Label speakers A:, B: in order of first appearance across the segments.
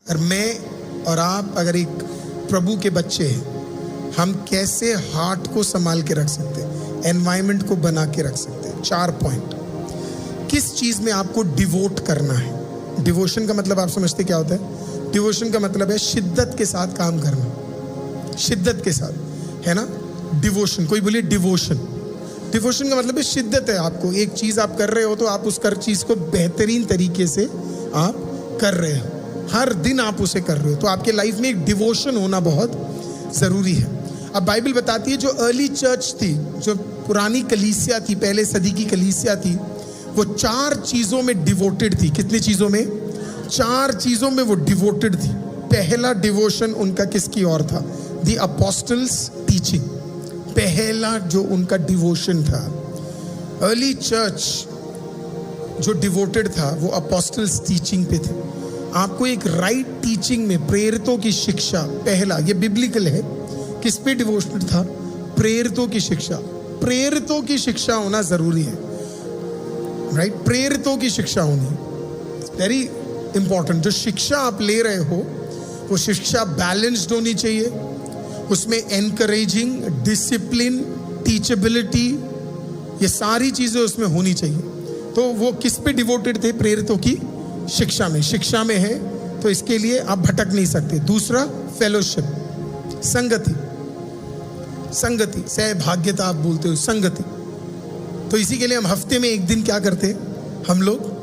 A: और मैं और आप अगर एक प्रभु के बच्चे हैं, हम कैसे हार्ट को संभाल के रख सकते हैं, एनवायरनमेंट को बना के रख सकते हैं। 4 पॉइंट। किस चीज़ में आपको डिवोट करना है। डिवोशन का मतलब आप समझते क्या होता है? डिवोशन का मतलब है शिद्दत के साथ काम करना, शिद्दत के साथ, है ना। डिवोशन, कोई बोलिए डिवोशन। डिवोशन का मतलब है शिद्दत है। आपको एक चीज़ आप कर रहे हो तो आप उस चीज़ को बेहतरीन तरीके से आप कर रहे हो, हर दिन आप उसे कर रहे हो, तो आपके लाइफ में एक डिवोशन होना बहुत ज़रूरी है। अब बाइबल बताती है जो अर्ली चर्च थी, जो पुरानी कलीसिया थी, पहले सदी की कलीसिया थी, वो 4 चीज़ों में डिवोटेड थी। कितनी चीज़ों में? 4 चीज़ों में वो डिवोटेड थी। पहला डिवोशन उनका किसकी ओर था? The apostles teaching. पहला जो उनका डिवोशन था, अर्ली चर्च जो डिवोटेड था वो अपोस्टल्स टीचिंग पे थे। आपको एक राइट टीचिंग में, प्रेरितों की शिक्षा, पहला ये बिब्लिकल है, किस पे डिवोटेड था? प्रेरितों की शिक्षा। प्रेरितों की शिक्षा होना जरूरी है, राइट। प्रेरितों की शिक्षा होनी वेरी इंपॉर्टेंट। जो शिक्षा आप ले रहे हो वो शिक्षा बैलेंस्ड होनी चाहिए, उसमें एनकरेजिंग, डिसिप्लिन, टीचेबिलिटी, ये सारी चीजें उसमें होनी चाहिए। तो वो किस पे डिवोटेड थे? प्रेरितों की शिक्षा में। शिक्षा में है तो इसके लिए आप भटक नहीं सकते। दूसरा फेलोशिप, संगति, संगति, सहभाग्यता आप बोलते हो, संगति। तो इसी के लिए हम हफ्ते में एक दिन क्या करते हैं? हम लोग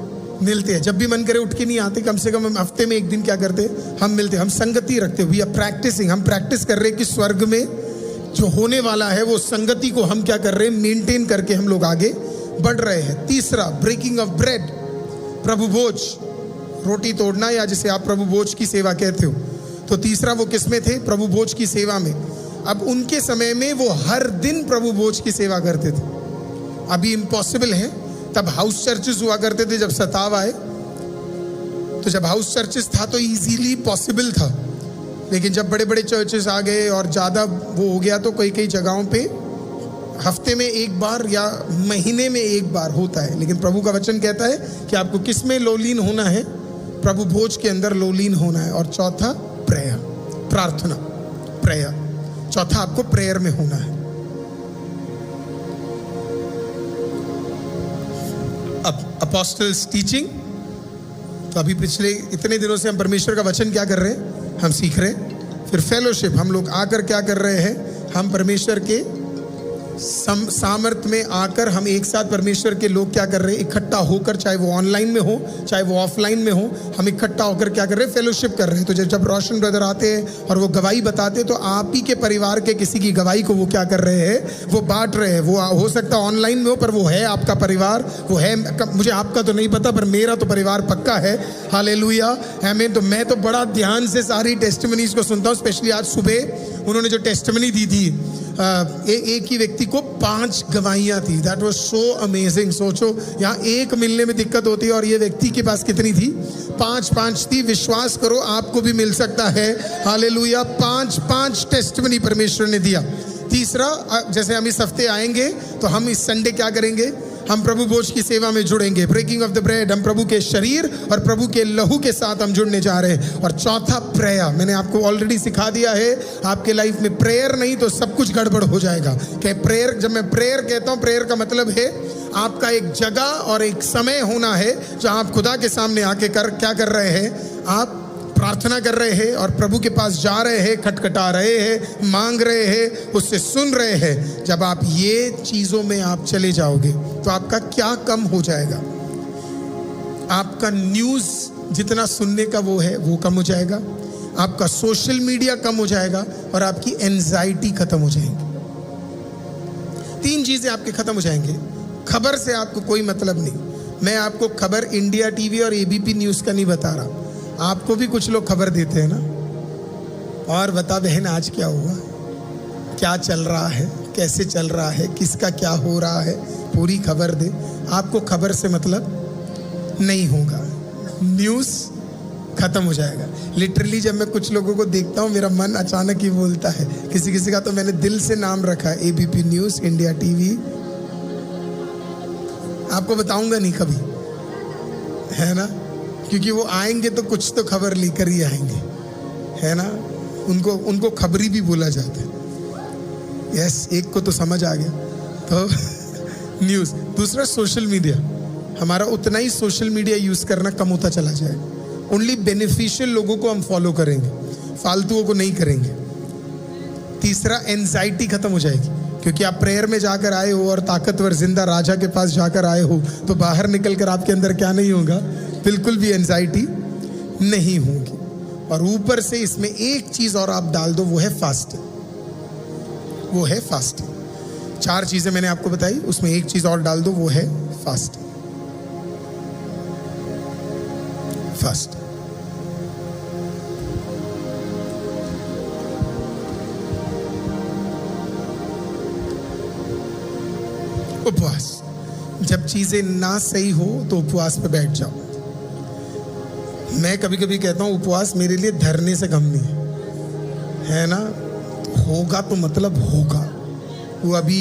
A: मिलते हैं। जब भी मन करे उठ के नहीं आते, कम से कम हम हफ्ते में एक दिन क्या करते हैं? हम मिलते हैं, हम संगति रखते हैं। वी आर प्रैक्टिसिंग, हम प्रैक्टिस कर रहे हैं कि स्वर्ग में जो होने वाला है वो संगति को हम क्या कर रहे हैं? मेंटेन करके हम लोग आगे बढ़ रहे हैं। तीसरा ब्रेकिंग ऑफ ब्रेड, प्रभु भोज, रोटी तोड़ना, या जिसे आप प्रभु भोज की सेवा कहते हो। तो तीसरा वो किस में थे? प्रभु भोज की सेवा में। अब उनके समय में वो हर दिन प्रभु भोज की सेवा करते थे। अभी इम्पॉसिबल है, तब हाउस चर्चेस हुआ करते थे। जब सताव आए तो जब हाउस चर्चेस था तो इजीली पॉसिबल था, लेकिन जब बड़े बड़े चर्चेस आ गए और ज़्यादा वो हो गया तो कई कई जगहों पे हफ्ते में एक बार या महीने में एक बार होता है। लेकिन प्रभु का वचन कहता है कि आपको किस में लोलीन होना है? प्रभु भोज के अंदर लोलीन होना है। और चौथा प्रेयर, प्रार्थना, प्रेयर। चौथा आपको प्रेयर में होना है। अब अपोस्टल्स टीचिंग, तो अभी पिछले इतने दिनों से हम परमेश्वर का वचन क्या कर रहे हैं? हम सीख रहे हैं। फिर फेलोशिप, हम लोग आकर क्या कर रहे हैं? हम परमेश्वर के सामर्थ में आकर हम एक साथ परमेश्वर के लोग क्या कर रहे हैं? इकट्ठा होकर, चाहे वो ऑनलाइन में हो चाहे वो ऑफलाइन में हो, हम इकट्ठा होकर क्या कर रहे हैं? फेलोशिप कर रहे हैं। तो जब रोशन ब्रदर आते हैं और वो गवाही बताते हैं तो आप ही के परिवार के किसी की गवाही को वो क्या कर रहे हैं? वो बांट रहे हैं। वो हो सकता है ऑनलाइन में हो, पर वो है आपका परिवार, वो है। मुझे आपका तो नहीं पता, पर मेरा तो परिवार पक्का है। हालेलुया, आमीन। तो मैं तो बड़ा ध्यान से सारी टेस्टिमनीज को सुनता हूँ। स्पेशली आज सुबह उन्होंने जो टेस्टिमनी दी थी, एक ही व्यक्ति को 5 गवाहियां थी। That was so amazing. सोचो, यहाँ एक मिलने में दिक्कत होती है और ये व्यक्ति के पास कितनी थी? 5 थी। विश्वास करो आपको भी मिल सकता है। हालेलुया, 5 टेस्टिमनी परमेश्वर ने दिया। तीसरा, जैसे हम इस हफ्ते आएंगे तो हम इस संडे क्या करेंगे? हम प्रभु भोज की सेवा में जुड़ेंगे। ब्रेकिंग ऑफ द ब्रेड, हम प्रभु के शरीर और प्रभु के लहू के साथ हम जुड़ने जा रहे हैं। और चौथा प्रेयर, मैंने आपको ऑलरेडी सिखा दिया है। आपके लाइफ में प्रेयर नहीं तो सब कुछ गड़बड़ हो जाएगा। कि प्रेयर, जब मैं प्रेयर कहता हूँ, प्रेयर का मतलब है आपका एक जगह और एक समय होना है जहाँ आप खुदा के सामने आके क्या कर रहे हैं? आप प्रार्थना कर रहे हैं और प्रभु के पास जा रहे हैं, खटखटा रहे हैं, मांग रहे हैं, उससे सुन रहे हैं। जब आप ये चीज़ों में आप चले जाओगे तो आपका क्या कम हो जाएगा? आपका न्यूज़ जितना सुनने का वो है वो कम हो जाएगा, आपका सोशल मीडिया कम हो जाएगा और आपकी एंजाइटी खत्म हो जाएगी। 3 चीज़ें आपके खत्म हो जाएंगे। खबर से आपको कोई मतलब नहीं। मैं आपको खबर इंडिया टीवी और एबीपी न्यूज़ का नहीं बता रहा। आपको भी कुछ लोग खबर देते हैं ना, और बता बहन आज क्या हुआ, क्या चल रहा है, कैसे चल रहा है, किसका क्या हो रहा है, पूरी खबर दे। आपको खबर से मतलब नहीं होगा, न्यूज़ खत्म हो जाएगा। लिटरली जब मैं कुछ लोगों को देखता हूँ मेरा मन अचानक ही बोलता है। किसी का तो मैंने दिल से नाम रखा है, एबीपी न्यूज़, इंडिया टीवी। आपको बताऊंगा नहीं कभी, है ना। क्योंकि वो आएंगे तो कुछ तो खबर लेकर ही आएंगे, है ना। उनको खबरी भी बोला जाता है। यस, एक को तो समझ आ गया। तो न्यूज़। दूसरा, सोशल मीडिया। हमारा उतना ही सोशल मीडिया यूज़ करना कम होता चला जाएगा। ओनली बेनिफिशियल लोगों को हम फॉलो करेंगे, फालतुओं को नहीं करेंगे। तीसरा, एंजाइटी खत्म हो जाएगी, क्योंकि आप प्रेयर में जाकर आए हो और ताकतवर जिंदा राजा के पास जाकर आए हो, तो बाहर निकलकर आपके अंदर क्या नहीं होगा, बिल्कुल भी एंजाइटी नहीं होगी। और ऊपर से इसमें एक चीज और आप डाल दो, वो है फास्टिंग। वो है फास्टिंग। 4 चीजें मैंने आपको बताई, उसमें एक चीज और डाल दो, वो है फास्टिंग। फास्ट। उपवास। जब चीजें ना सही हो तो उपवास पे बैठ जाओ। मैं कभी कभी कहता हूं उपवास मेरे लिए धरने से कम नहीं है ना। होगा तो मतलब होगा। वो अभी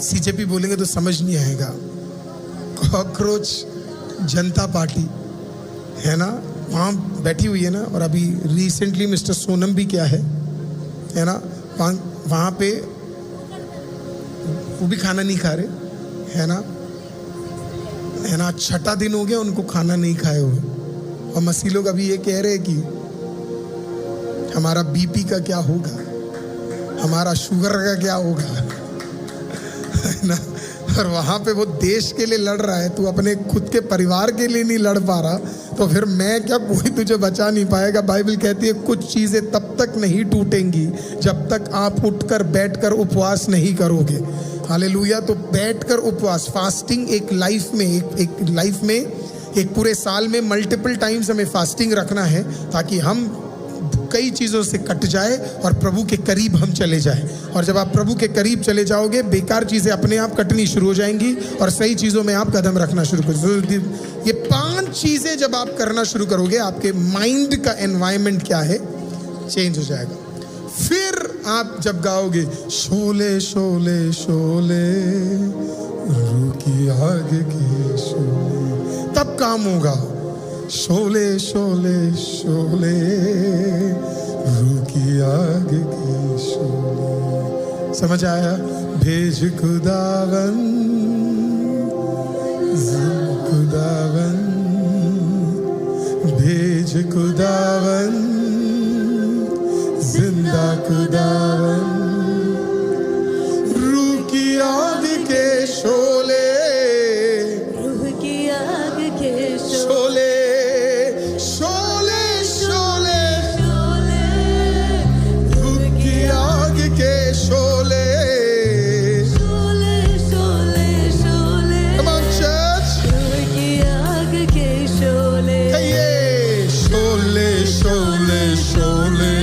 A: सीजेपी बोलेंगे तो समझ नहीं आएगा। कॉकरोच जनता पार्टी है ना, वहाँ बैठी हुई है ना। और अभी रिसेंटली मिस्टर सोनम भी क्या है ना, वहाँ पे वो भी खाना नहीं खा रहे, है ना। 6ठा दिन हो गया उनको खाना नहीं खाए हुए। और मसीह लोग अभी ये कह रहे हैं कि हमारा बीपी का क्या होगा, हमारा शुगर का क्या होगा, है ना। और वहाँ पे वो देश के लिए लड़ रहा है, तू अपने खुद के परिवार के लिए नहीं लड़ पा रहा, तो फिर मैं क्या, कोई तुझे बचा नहीं पाएगा। बाइबल कहती है कुछ चीज़ें तब तक नहीं टूटेंगी जब तक आप उठकर बैठकर उपवास नहीं करोगे। हालेलुया। तो बैठकर उपवास, फास्टिंग एक लाइफ में एक पूरे साल में मल्टीपल टाइम्स हमें फास्टिंग रखना है, ताकि हम कई चीज़ों से कट जाए और प्रभु के करीब हम चले जाए। और जब आप प्रभु के करीब चले जाओगे, बेकार चीज़ें अपने आप कटनी शुरू हो जाएंगी और सही चीज़ों में आप कदम रखना शुरू करोगे। ये 5 चीज़ें जब आप करना शुरू करोगे, आपके माइंड का एनवायरनमेंट क्या है, चेंज हो जाएगा। फिर आप जब गाओगे शोले शोले शोले रुकी आग की शोले, तब काम होगा। शोले शोले शोले रुकी आग की शोले। समझ आया? भेज खुदावन खुदावन, भेज खुदावन जिंदा खुदावन, रूह की आग के शोले,
B: रूह की आग के
A: शोले शोले शोले
B: शोले,
A: रूह की आग के Sholay,
B: Sholay Sholay Sholay.
A: Come on church,
B: रूह की आग के शोले,
A: कहिए शोले शोले शोले,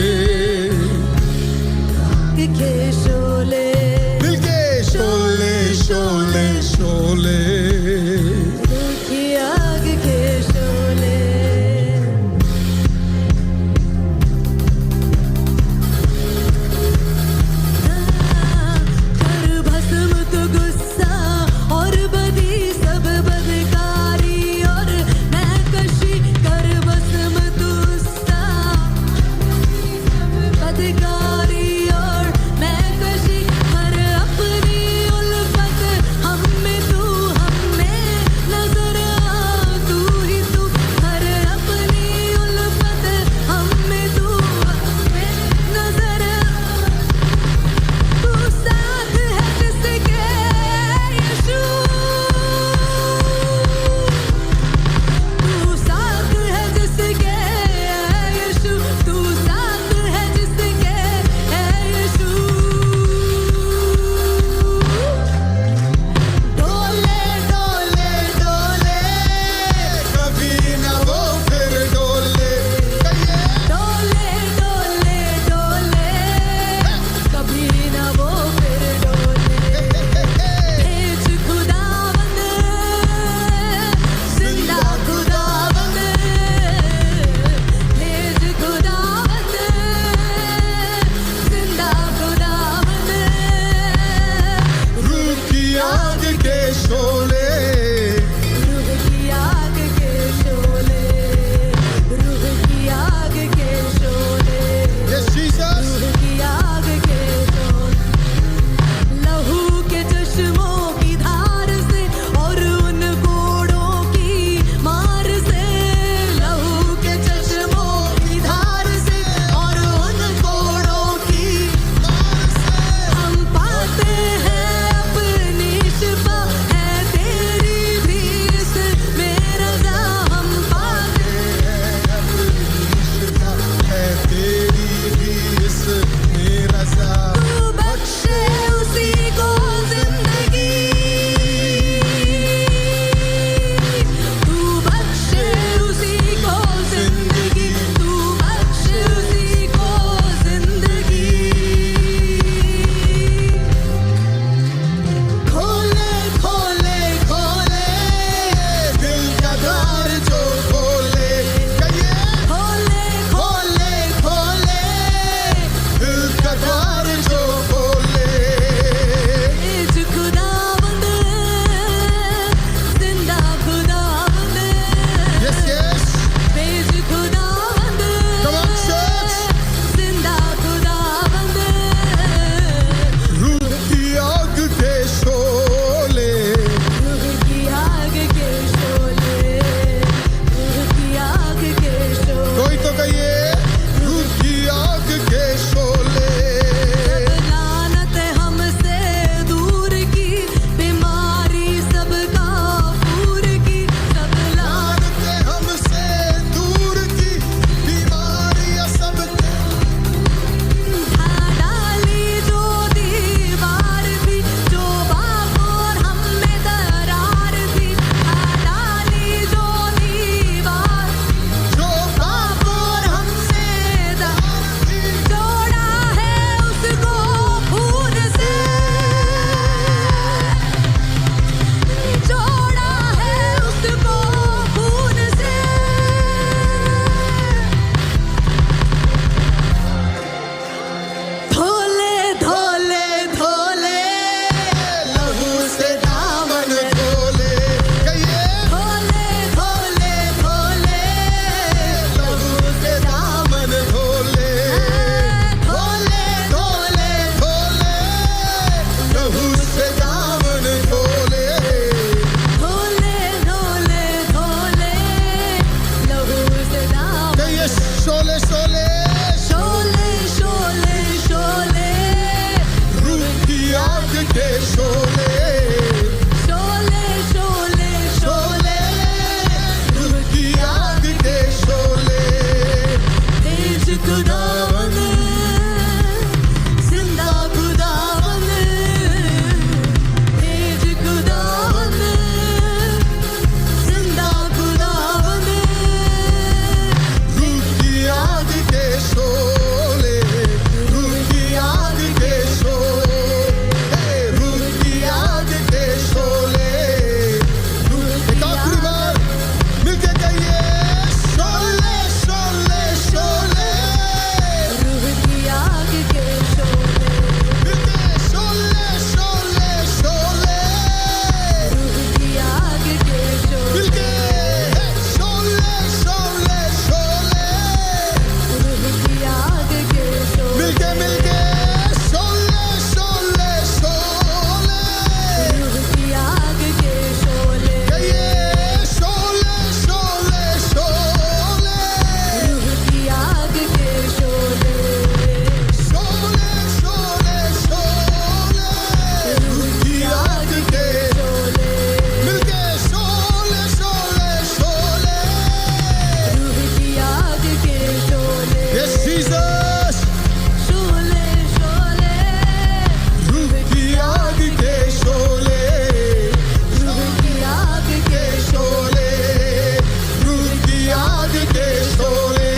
A: के शोले,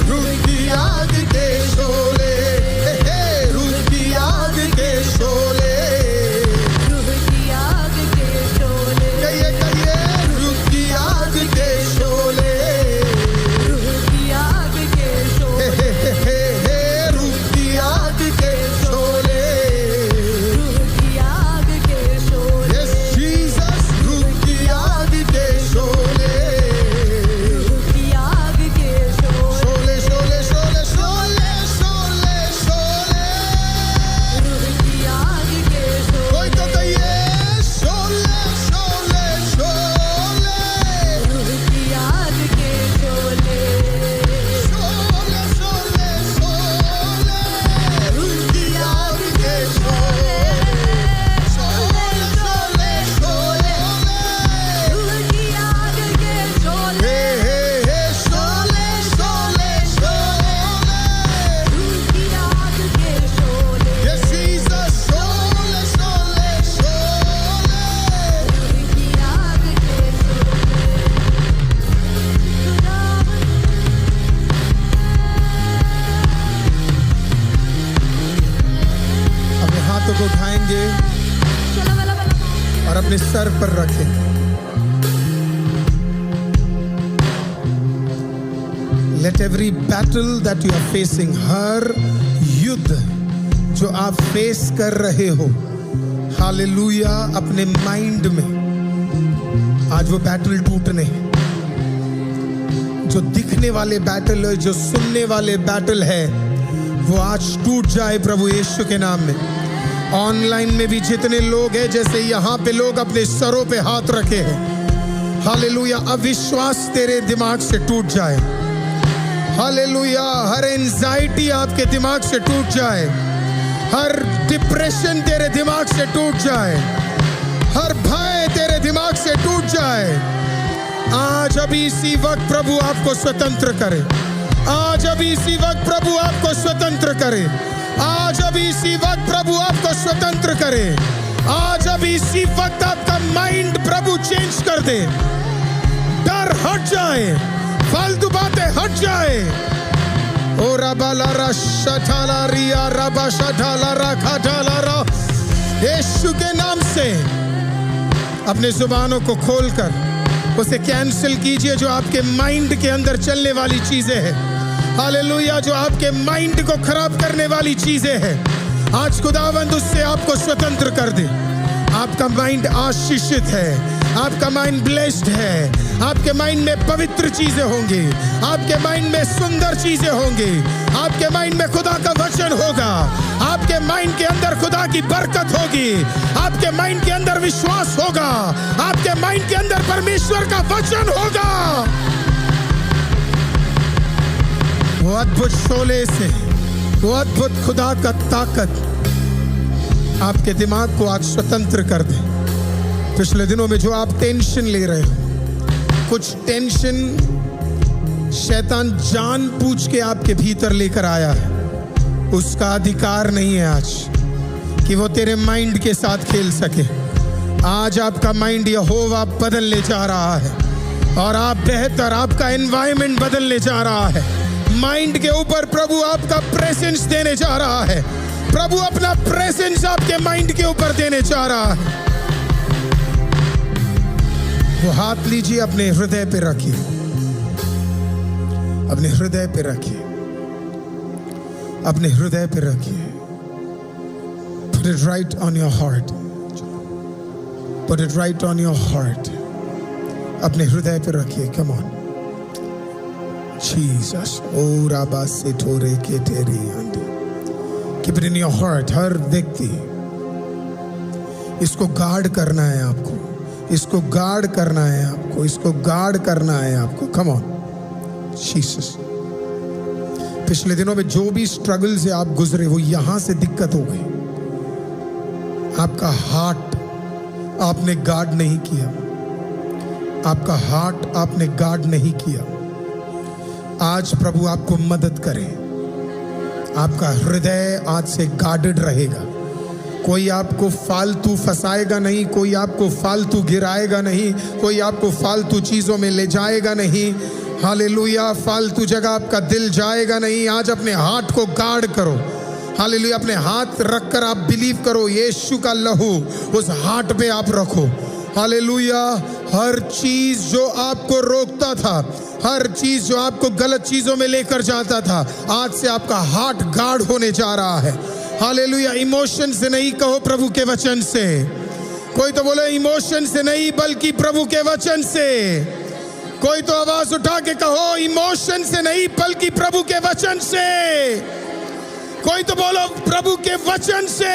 A: रूह की आग के शोले, रूह की आग के शोले,
B: रूह की आग के शोले,
A: कहिए कहिए रूह की आग के शोले,
B: रूह की आग के शोले,
A: रूह की आग के शोले,
B: रूह की आग के शोले,
A: यस जीसस, रूह की आग के शोले,
B: रूह की आग के शोले,
A: शोले शोले शोले शोले शोले शोले,
B: रूह की आग के
A: कोई
B: शोले,
A: तो कहिए शोले शोले शोले,
B: रूह की आग के शोले,
A: शोले शोले शोले, रूह की आग के शोले, शोले शोले शोले,
B: रूह की आग के शोले,
A: शोले शोले शोले,
B: रूह की आग के शोले,
A: yes Jesus, शोले शोले शोले,
B: रूह की आग के
A: अपने हाथों को उठाएंगे और अपने सर पर रखें। Let every battle that you are facing, हर युद्ध जो आप फेस कर रहे हो, हालेलुया, अपने माइंड में आज वो बैटल टूटने हैं। जो दिखने वाले बैटल है, जो सुनने वाले बैटल है, वो आज टूट जाए प्रभु यीशु के नाम में। ऑनलाइन में भी जितने लोग हैं, जैसे यहाँ पे लोग अपने सरों पे हाथ रखे हैं, हालेलुया, अविश्वास तेरे दिमाग से टूट जाए। हालेलुया, हर एंजाइटी आपके दिमाग से टूट जाए, हर डिप्रेशन तेरे दिमाग से टूट जाए, हर भय तेरे दिमाग से टूट जाए। आज अभी इसी वक्त प्रभु आपको स्वतंत्र करे। आज अभी इसी वक्त प्रभु आपको स्वतंत्र करे। आज अभी इसी वक्त प्रभु आपको स्वतंत्र करे। आज अभी इसी वक्त आपका माइंड प्रभु चेंज कर दे। डर हट जाए, फालतू बातें हट जाए। ओ रबाला रा शठाला रिया रबा शठाला रा खठाला रा, यीशु के नाम से अपने जुबानों को खोलकर उसे कैंसिल कीजिए जो आपके माइंड के अंदर चलने वाली चीजें हैं। हालेलुया, जो आपके माइंड को खराब करने वाली चीजें हैं, आज खुदावंद उससे आपको स्वतंत्र कर दे। आपका माइंड आशीषित है, आपका माइंड ब्लेस्ड है। आपके माइंड में पवित्र चीजें होंगी, आपके माइंड में सुंदर चीजें होंगी, आपके माइंड में खुदा का वचन होगा, आपके माइंड के अंदर खुदा की बरकत होगी, आपके माइंड के अंदर विश्वास होगा, आपके माइंड के अंदर परमेश्वर का वचन होगा। वो अद्भुत शोले से, वो अद्भुत खुदा का ताकत आपके दिमाग को आज स्वतंत्र कर दे। पिछले दिनों में जो आप टेंशन ले रहे हो, कुछ टेंशन शैतान जान पूछ के आपके भीतर लेकर आया है, उसका अधिकार नहीं है आज कि वो तेरे माइंड के साथ खेल सके। आज आपका माइंड यहोवा बदलने जा रहा है और आप बेहतर, आपका एनवायरनमेंट बदलने जा रहा है। माइंड के ऊपर प्रभु आपका प्रेजेंस देने जा रहा है। प्रभु अपना प्रेजेंस आपके माइंड के ऊपर देने जा रहा है। वो हाथ लीजिए, अपने हृदय पे रखिए, अपने हृदय पे रखिए, अपने हृदय पे रखिए। Put it right on your heart. Put it right on your heart. अपने हृदय पे रखिए। Come on. Jesus. Oh, Rabba se tore ke teri andi. Keep it in your heart. हर व्यक्ति इसको गार्ड करना है आपको, इसको गार्ड करना है आपको, इसको गार्ड करना है आपको। Come on Jesus. पिछले दिनों में जो भी स्ट्रगल से आप गुजरे, वो यहां से दिक्कत हो गई। आपका हार्ट आपने गार्ड नहीं किया, आपका हार्ट आपने गार्ड नहीं किया। आज प्रभु आपको मदद करे। आपका हृदय आज से गार्डेड रहेगा। कोई आपको फालतू फंसाएगा नहीं, कोई आपको फालतू गिराएगा नहीं, कोई आपको फालतू चीजों में ले जाएगा नहीं। हालेलुया। फालतू जगह आपका दिल जाएगा नहीं। आज अपने हार्ट को गार्ड करो। हालेलुया। अपने हाथ रखकर आप बिलीव करो, यीशु का लहू उस हार्ट पे आप रखो। हालेलुया। हर चीज जो आपको रोकता था, हर चीज जो आपको गलत चीजों में लेकर जाता था, आज से आपका हार्ट गार्ड होने जा रहा है। हालेलुया। इमोशन से नहीं, कहो प्रभु के वचन से। कोई तो बोले इमोशन से नहीं बल्कि प्रभु के वचन से। कोई तो आवाज उठा के कहो इमोशन से नहीं बल्कि प्रभु के वचन से। कोई तो बोलो प्रभु के वचन से,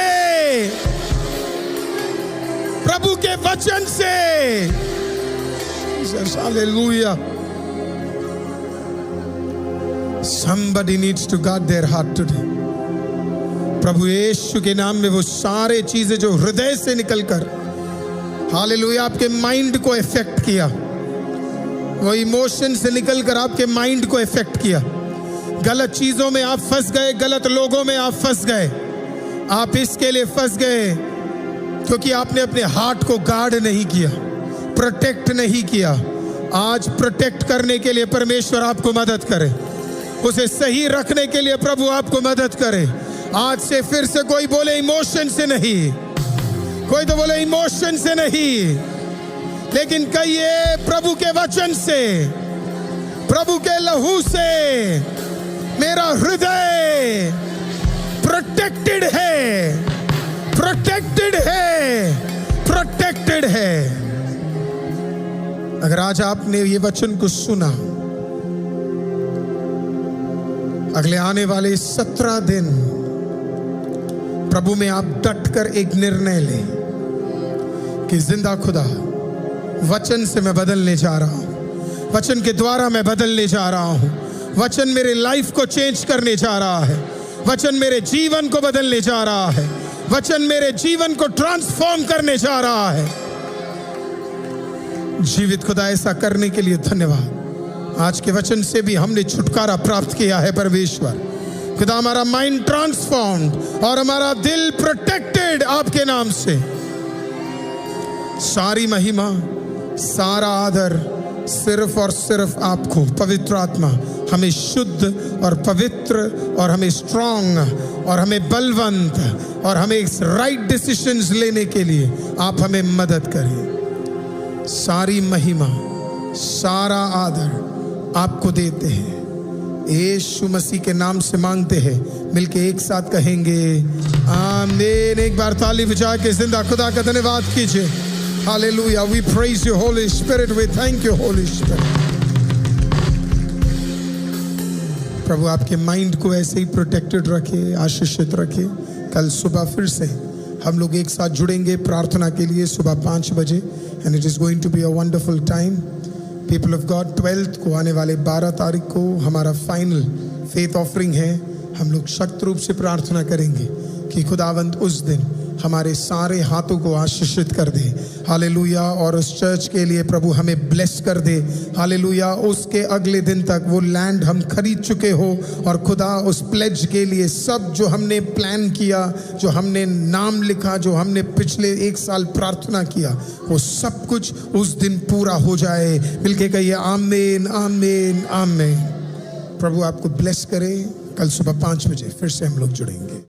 A: प्रभु के वचन से। Hallelujah. Somebody needs to guard their heart today. प्रभु यीशु के नाम में वो सारे चीजें जो हृदय से निकलकर हालेलुया आपके माइंड को इफेक्ट किया, वो इमोशन से निकलकर आपके माइंड को इफेक्ट किया, गलत चीजों में आप फंस गए, गलत लोगों में आप फंस गए। आप इसके लिए फंस गए क्योंकि आपने अपने हार्ट को गार्ड नहीं किया, प्रोटेक्ट नहीं किया। आज प्रोटेक्ट करने के लिए परमेश्वर आपको मदद करे, उसे सही रखने के लिए प्रभु आपको मदद करे। आज से फिर से कोई बोले इमोशन से नहीं, कोई तो बोले इमोशन से नहीं, लेकिन कहिए प्रभु के वचन से, प्रभु के लहू से मेरा हृदय प्रोटेक्टेड है, प्रोटेक्टेड है, प्रोटेक्टेड है। अगर आज आपने ये वचन को सुना, अगले आने वाले 17 दिन प्रभु में आप डट कर एक निर्णय लें कि जिंदा खुदा वचन से मैं बदलने जा रहा हूं, वचन के द्वारा मैं बदलने जा रहा हूं, वचन मेरे लाइफ को चेंज करने जा रहा है, वचन मेरे जीवन को बदलने जा रहा है, वचन मेरे जीवन को ट्रांसफॉर्म करने जा रहा है। जीवित खुदा ऐसा करने के लिए धन्यवाद। आज के वचन से भी हमने छुटकारा प्राप्त किया है परमेश्वर खुदा। हमारा माइंड ट्रांसफॉर्म्ड और हमारा दिल प्रोटेक्टेड आपके नाम से। सारी महिमा, सारा आदर सिर्फ और सिर्फ आपको। पवित्र आत्मा हमें शुद्ध और पवित्र और हमें स्ट्रांग और हमें बलवंत और हमें राइट डिसीजंस लेने के लिए आप हमें मदद करें। सारी महिमा, सारा आदर आपको देते हैं, यीशु मसीह के नाम से मांगते हैं। मिलके एक साथ कहेंगे आमीन। एक बार ताली बजा के जिंदा खुदा का धन्यवाद कीजिए। Hallelujah. We praise you Holy Spirit, we thank you Holy Spirit. प्रभु आपके माइंड को ऐसे ही प्रोटेक्टेड रखे, आशीषित रखे। कल सुबह फिर से हम लोग एक साथ जुड़ेंगे प्रार्थना के लिए सुबह 5 बजे, and it is going to be a wonderful time. People of God 12 को आने वाले 12 तारीख को हमारा फाइनल फेथ ऑफरिंग है। हम लोग सख्त रूप से प्रार्थना करेंगे कि खुदावंद उस दिन हमारे सारे हाथों को आशीषित कर दे। हालेलुया। और उस चर्च के लिए प्रभु हमें ब्लेस कर दे। हालेलुया। उसके अगले दिन तक वो लैंड हम खरीद चुके हो, और खुदा उस प्लेज के लिए सब जो हमने प्लान किया, जो हमने नाम लिखा, जो हमने पिछले 1 साल प्रार्थना किया, वो सब कुछ उस दिन पूरा हो जाए। मिलके कहिए आमीन, आमीन, आमीन। प्रभु आपको ब्लेस करे। कल सुबह 5 बजे फिर से हम लोग जुड़ेंगे।